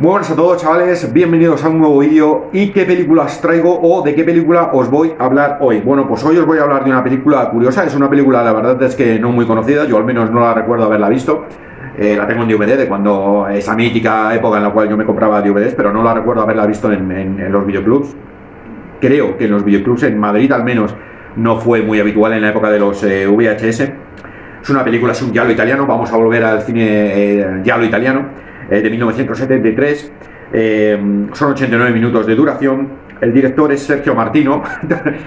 Muy buenas a todos, chavales, bienvenidos a un nuevo vídeo. ¿Y qué películas traigo o de qué película os voy a hablar hoy? Bueno, pues hoy os voy a hablar de una película curiosa. Es una película, la verdad es que no muy conocida, yo al menos no la recuerdo haberla visto. La tengo en DVD de cuando esa mítica época en la cual yo me compraba DVDs, pero no la recuerdo haberla visto en los videoclubs. Creo que en los videoclubs en Madrid al menos no fue muy habitual en la época de los VHS. Es una película, es un giallo italiano, vamos a volver al cine giallo italiano. De 1973, son 89 minutos de duración. El director es Sergio Martino.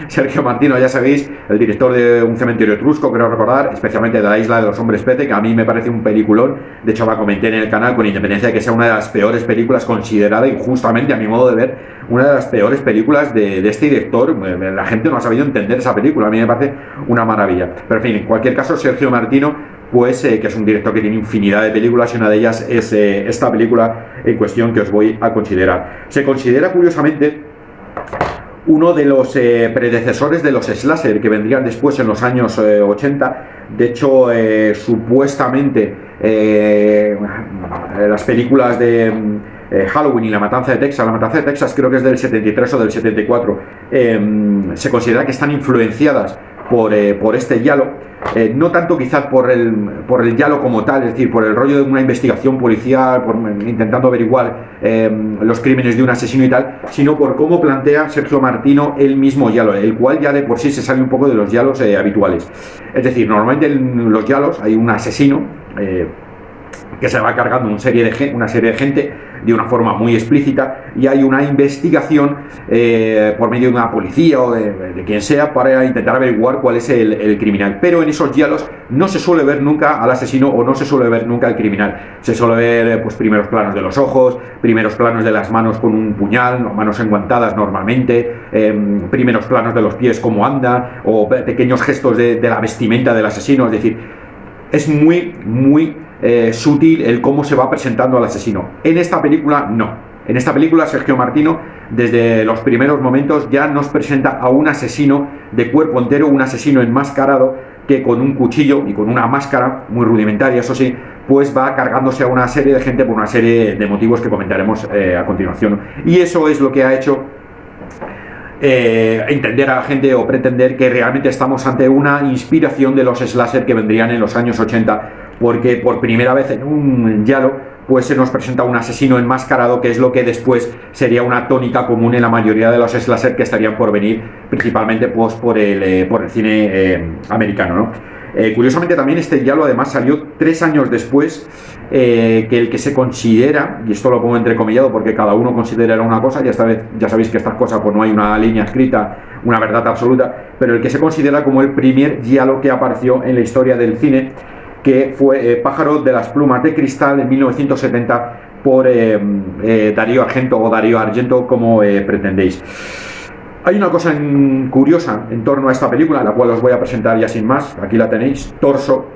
Sergio Martino, ya sabéis, el director de Un cementerio etrusco, creo recordar, especialmente de La isla de los hombres pete, que a mí me parece un peliculón. De hecho, la comenté en el canal, con independencia de que sea una de las peores películas, considerada injustamente, a mi modo de ver, una de las peores películas de este director. La gente no ha sabido entender esa película, a mí me parece una maravilla. Pero en fin, en cualquier caso, Sergio Martino, pues que es un director que tiene infinidad de películas, y una de ellas es esta película en cuestión que os voy a considerar. Se considera, curiosamente, uno de los predecesores de los slasher que vendrían después en los años 80. De hecho, supuestamente las películas de Halloween y La matanza de Texas creo que es del 73 o del 74, se considera que están influenciadas por este giallo. No tanto quizás por el giallo como tal, es decir, por el rollo de una investigación policial, intentando averiguar los crímenes de un asesino y tal, sino por cómo plantea Sergio Martino el mismo giallo, el cual ya de por sí se sale un poco de los giallos habituales. Es decir, normalmente en los giallos hay un asesino que se va cargando una serie de gente de una forma muy explícita, y hay una investigación por medio de una policía o de quien sea para intentar averiguar cuál es el criminal. Pero en esos giallos no se suele ver nunca al asesino, o no se suele ver nunca al criminal. Se suele ver pues primeros planos de los ojos, primeros planos de las manos con un puñal, manos enguantadas normalmente, primeros planos de los pies cómo anda, o pequeños gestos de la vestimenta del asesino. Es decir, es muy sutil el cómo se va presentando al asesino. En esta película no. En esta película Sergio Martino, desde los primeros momentos, ya nos presenta a un asesino de cuerpo entero, un asesino enmascarado, que con un cuchillo y con una máscara muy rudimentaria, eso sí, pues va cargándose a una serie de gente por una serie de motivos que comentaremos a continuación. Y eso es lo que ha hecho entender a la gente, o pretender que realmente estamos ante una inspiración de los slasher que vendrían en los años 80, porque por primera vez en un giallo pues se nos presenta un asesino enmascarado, que es lo que después sería una tónica común en la mayoría de los slasher que estarían por venir, principalmente pues por el cine americano, ¿no? Curiosamente también este giallo además salió 3 años después que el que se considera, y esto lo pongo entrecomillado porque cada uno considera una cosa, ya sabéis que estas cosas pues no hay una línea escrita, una verdad absoluta, pero el que se considera como el primer giallo que apareció en la historia del cine, que fue Pájaro de las plumas de cristal, en 1970, por Dario Argento, o Dario Argento, como pretendéis. Hay una cosa curiosa en torno a esta película, la cual os voy a presentar ya sin más. Aquí la tenéis: torso,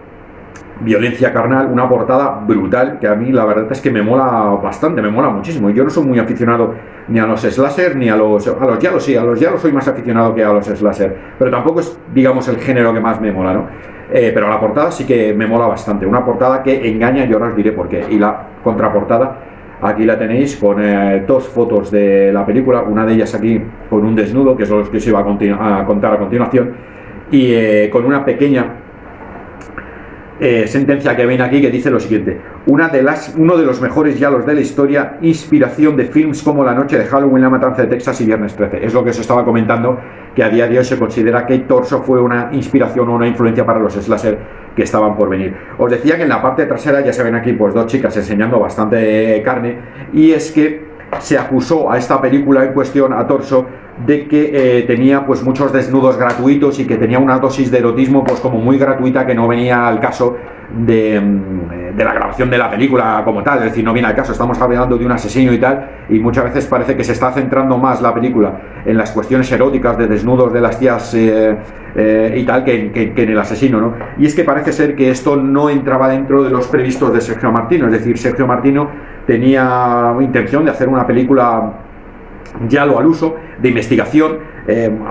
violencia carnal, una portada brutal, que a mí la verdad es que me mola bastante, me mola muchísimo. Yo no soy muy aficionado ni a los slasher ni a los giallos. Sí, a los giallos soy más aficionado que a los slasher, pero tampoco es, digamos, el género que más me mola, ¿no? Pero la portada sí que me mola bastante, una portada que engaña, y ahora os diré por qué. Y la contraportada, aquí la tenéis con 2 fotos de la película, una de ellas aquí con un desnudo, que son los que os iba a contar a continuación, y con una pequeña sentencia que ven aquí, que dice lo siguiente: uno de los mejores giallos de la historia, inspiración de films como La noche de Halloween, La matanza de Texas y Viernes 13. Es lo que os estaba comentando, que a día de hoy se considera que Torso fue una inspiración o una influencia para los slasher que estaban por venir. Os decía que en la parte trasera ya se ven aquí pues 2 chicas enseñando bastante carne, y es que se acusó a esta película en cuestión, a Torso, de que tenía pues muchos desnudos gratuitos, y que tenía una dosis de erotismo pues como muy gratuita, que no venía al caso de la grabación de la película como tal. Es decir, no viene al caso, estamos hablando de un asesino y tal, y muchas veces parece que se está centrando más la película en las cuestiones eróticas de desnudos de las tías y tal, que en el asesino, ¿no? Y es que parece ser que esto no entraba dentro de los previstos de Sergio Martino. Es decir, Sergio Martino tenía intención de hacer una película giallo al uso, de investigación,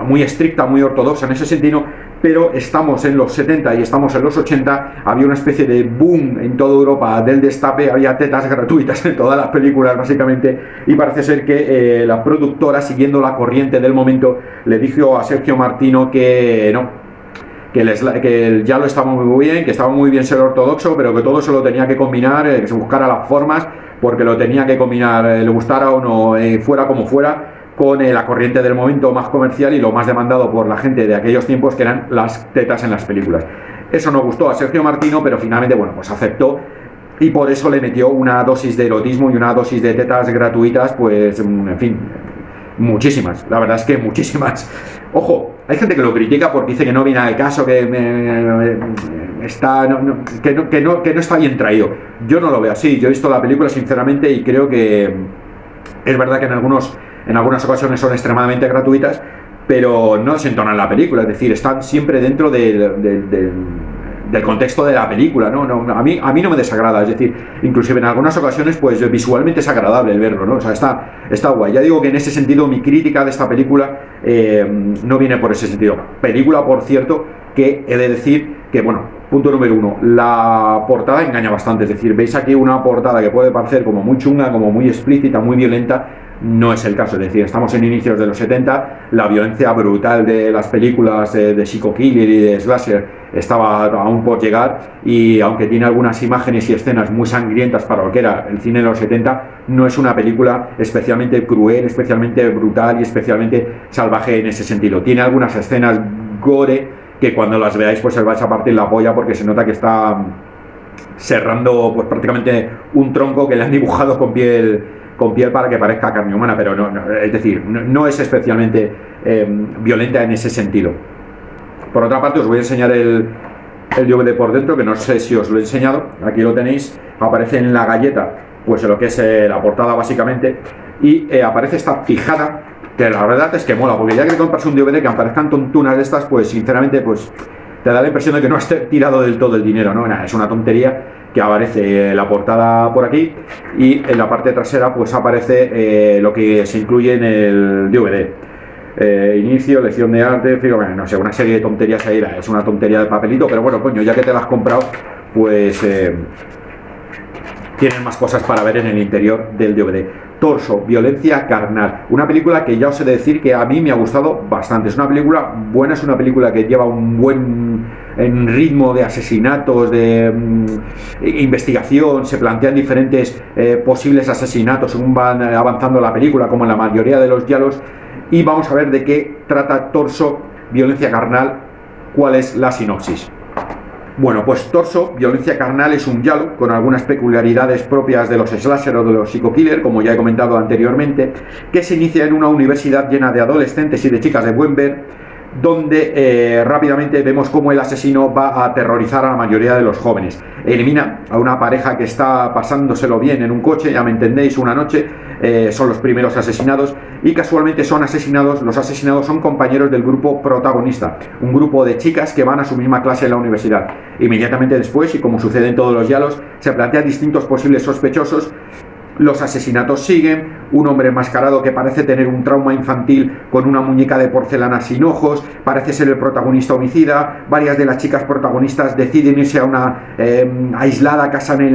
muy estricta, muy ortodoxa en ese sentido, pero estamos en los 70 y estamos en los 80, había una especie de boom en toda Europa del destape, había tetas gratuitas en todas las películas básicamente, y parece ser que la productora, siguiendo la corriente del momento, le dijo a Sergio Martino que no, que ya lo estaba muy bien, que estaba muy bien ser ortodoxo, pero que todo se lo tenía que combinar, que se buscara las formas, porque lo tenía que combinar, le gustara o no, fuera como fuera, con la corriente del momento más comercial y lo más demandado por la gente de aquellos tiempos, que eran las tetas en las películas. Eso no gustó a Sergio Martino, pero finalmente, bueno, pues aceptó, y por eso le metió una dosis de erotismo y una dosis de tetas gratuitas, pues, en fin, muchísimas, la verdad es que muchísimas. Ojo, hay gente que lo critica porque dice que no viene al caso, que no está bien traído. Yo no lo veo así. Yo he visto la película sinceramente y creo que es verdad que en algunas ocasiones son extremadamente gratuitas, pero no se entonan la película, es decir, están siempre dentro del contexto de la película, ¿no? A mí no me desagrada, es decir, inclusive en algunas ocasiones, pues visualmente es agradable el verlo, ¿no? O sea, está guay. Ya digo que en ese sentido mi crítica de esta película no viene por ese sentido. Película, por cierto, que he de decir que, bueno, punto número uno, la portada engaña bastante, es decir, veis aquí una portada que puede parecer como muy chunga, como muy explícita, muy violenta. No es el caso, es decir, estamos en inicios de los 70, la violencia brutal de las películas de Psycho Killer y de Slasher estaba aún por llegar, y aunque tiene algunas imágenes y escenas muy sangrientas para lo que era el cine de los 70, no es una película especialmente cruel, especialmente brutal y especialmente salvaje en ese sentido. Tiene algunas escenas gore que cuando las veáis pues os vais a partir la polla, porque se nota que está serrando pues prácticamente un tronco que le han dibujado con piel para que parezca carne humana, pero no, es decir, no es especialmente violenta en ese sentido. Por otra parte, os voy a enseñar el DVD por dentro, que no sé si os lo he enseñado. Aquí lo tenéis, aparece en la galleta, pues lo que es la portada básicamente, y aparece esta fijada, que la verdad es que mola, porque ya que compras un DVD que aparezcan tontunas de estas, pues sinceramente, pues te da la impresión de que no has tirado del todo el dinero, ¿no? Es una tontería que aparece la portada por aquí, y en la parte trasera pues aparece lo que se incluye en el DVD. Inicio, lección de arte, bueno, no sé, una serie de tonterías ahí, es una tontería de papelito, pero bueno, coño, ya que te la has comprado, pues tienes más cosas para ver en el interior del DVD. Torso, violencia carnal, una película que ya os he de decir que a mí me ha gustado bastante. Es una película buena, es una película que lleva un buen ritmo de asesinatos, de investigación, se plantean diferentes posibles asesinatos según van avanzando la película, como en la mayoría de los diálogos, y vamos a ver de qué trata Torso, violencia carnal, cuál es la sinopsis. Bueno, pues Torso, violencia carnal, es un giallo con algunas peculiaridades propias de los slasher o de los psycho killer, como ya he comentado anteriormente, que se inicia en una universidad llena de adolescentes y de chicas de buen ver, donde rápidamente vemos cómo el asesino va a aterrorizar a la mayoría de los jóvenes. Elimina a una pareja que está pasándoselo bien en un coche, ya me entendéis, una noche, son los primeros asesinados, y casualmente los asesinados son compañeros del grupo protagonista, un grupo de chicas que van a su misma clase en la universidad. Inmediatamente después, y como sucede en todos los diálogos, se plantean distintos posibles sospechosos. Los asesinatos siguen, un hombre enmascarado que parece tener un trauma infantil con una muñeca de porcelana sin ojos, parece ser el protagonista homicida. Varias de las chicas protagonistas deciden irse a una aislada casa en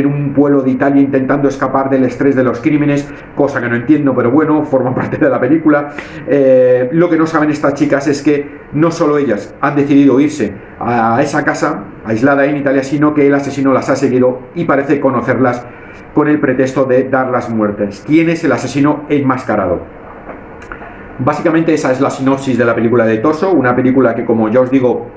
un pueblo de Italia, intentando escapar del estrés de los crímenes, cosa que no entiendo, pero bueno, forma parte de la película. Lo que no saben estas chicas es que no solo ellas han decidido irse a esa casa aislada en Italia, sino que el asesino las ha seguido y parece conocerlas con el pretexto de dar las muertes. ¿Quién es el asesino enmascarado? Básicamente esa es la sinopsis de la película de Torso, una película que, como ya os digo,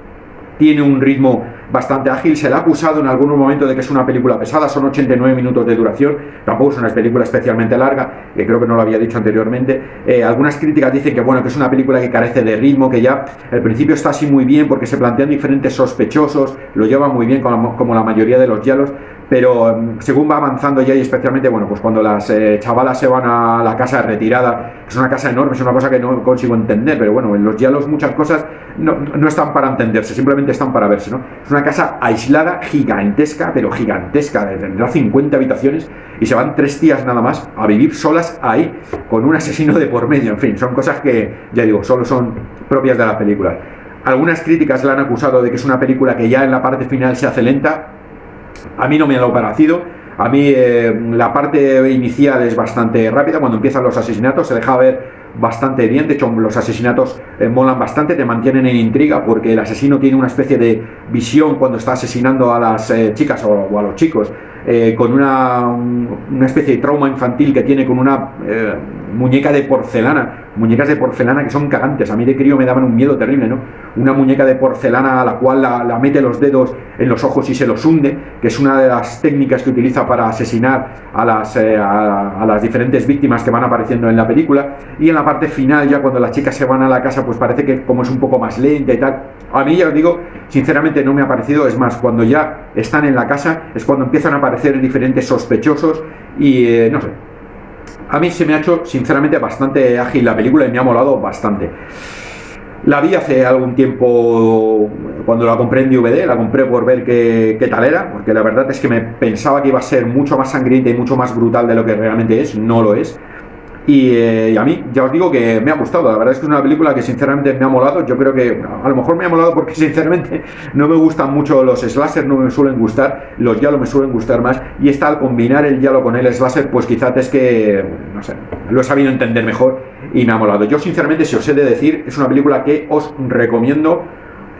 tiene un ritmo bastante ágil. Se le ha acusado en algún momento de que es una película pesada, son 89 minutos de duración, tampoco es una película especialmente larga, que creo que no lo había dicho anteriormente. Algunas críticas dicen que bueno, que es una película que carece de ritmo, que ya al principio está así muy bien porque se plantean diferentes sospechosos, lo lleva muy bien como la mayoría de los diálogos, pero según va avanzando ya, y especialmente, bueno, pues cuando las chavalas se van a la casa retirada, es una casa enorme, es una cosa que no consigo entender, pero bueno, en los diálogos muchas cosas no están para entenderse, simplemente están para verse, ¿no? Es una casa aislada, gigantesca, pero gigantesca, tendrá 50 habitaciones, y se van 3 tías nada más a vivir solas ahí, con un asesino de por medio. En fin, son cosas que, ya digo, solo son propias de la película. Algunas críticas le han acusado de que es una película que ya en la parte final se hace lenta. A mí no me ha lo parecido. A mí la parte inicial es bastante rápida. Cuando empiezan los asesinatos se deja ver bastante bien. De hecho, los asesinatos molan bastante, te mantienen en intriga, porque el asesino tiene una especie de visión cuando está asesinando a las chicas o a los chicos, con una especie de trauma infantil que tiene con una muñeca de porcelana, muñecas de porcelana que son cagantes. A mí de crío me daban un miedo terrible, ¿no? Una muñeca de porcelana a la cual la mete los dedos en los ojos y se los hunde, que es una de las técnicas que utiliza para asesinar a las diferentes víctimas que van apareciendo en la película. Y en la parte final, ya cuando las chicas se van a la casa, pues parece que como es un poco más lenta y tal. A mí, ya os digo, sinceramente no me ha parecido. Es más, cuando ya están en la casa es cuando empiezan a aparecer diferentes sospechosos y no sé. A mí se me ha hecho sinceramente bastante ágil la película y me ha molado bastante. La vi hace algún tiempo cuando la compré en DVD, la compré por ver qué tal era, porque la verdad es que me pensaba que iba a ser mucho más sangrienta y mucho más brutal de lo que realmente es. No lo es. Y a mí, ya os digo que me ha gustado. La verdad es que es una película que sinceramente me ha molado. Yo creo que a lo mejor me ha molado porque sinceramente no me gustan mucho los slasher, no me suelen gustar, los giallo me suelen gustar más, y esta, al combinar el giallo con el slasher, pues quizás es que, no sé, lo he sabido entender mejor y me ha molado. Yo sinceramente, si os he de decir, es una película que os recomiendo,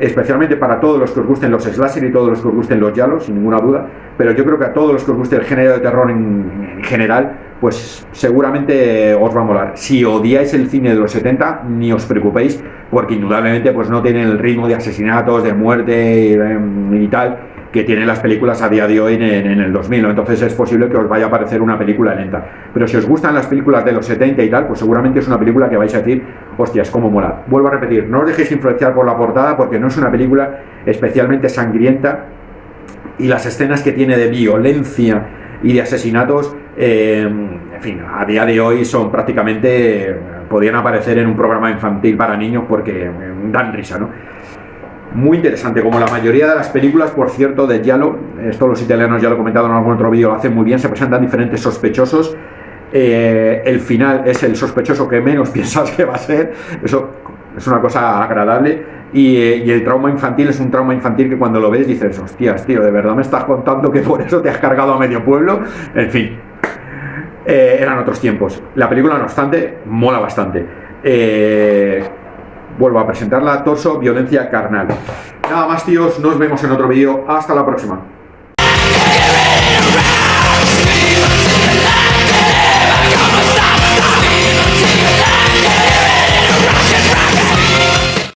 especialmente para todos los que os gusten los slasher y todos los que os gusten los giallo, sin ninguna duda, pero yo creo que a todos los que os guste el género de terror en general, pues seguramente os va a molar. Si odiáis el cine de los 70, ni os preocupéis, porque indudablemente pues no tienen el ritmo de asesinatos, de muerte y tal, que tienen las películas a día de hoy en el 2000, ¿no? Entonces es posible que os vaya a parecer una película lenta. Pero si os gustan las películas de los 70 y tal, pues seguramente es una película que vais a decir, hostias, cómo mola. Vuelvo a repetir, no os dejéis influenciar por la portada, porque no es una película especialmente sangrienta, y las escenas que tiene de violencia y de asesinatos, en fin, a día de hoy son prácticamente, podrían aparecer en un programa infantil para niños porque dan risa, ¿no? Muy interesante, como la mayoría de las películas, por cierto, de giallo. Esto los italianos, ya lo he comentado en algún otro vídeo, lo hacen muy bien. Se presentan diferentes sospechosos, el final es el sospechoso que menos piensas que va a ser. Eso es una cosa agradable. Y el trauma infantil es un trauma infantil que cuando lo ves dices, hostias, tío, ¿de verdad me estás contando que por eso te has cargado a medio pueblo? En fin, eran otros tiempos. La película, no obstante, mola bastante. Vuelvo a presentarla: Torso, violencia carnal. Nada más, tíos, nos vemos en otro vídeo. Hasta la próxima.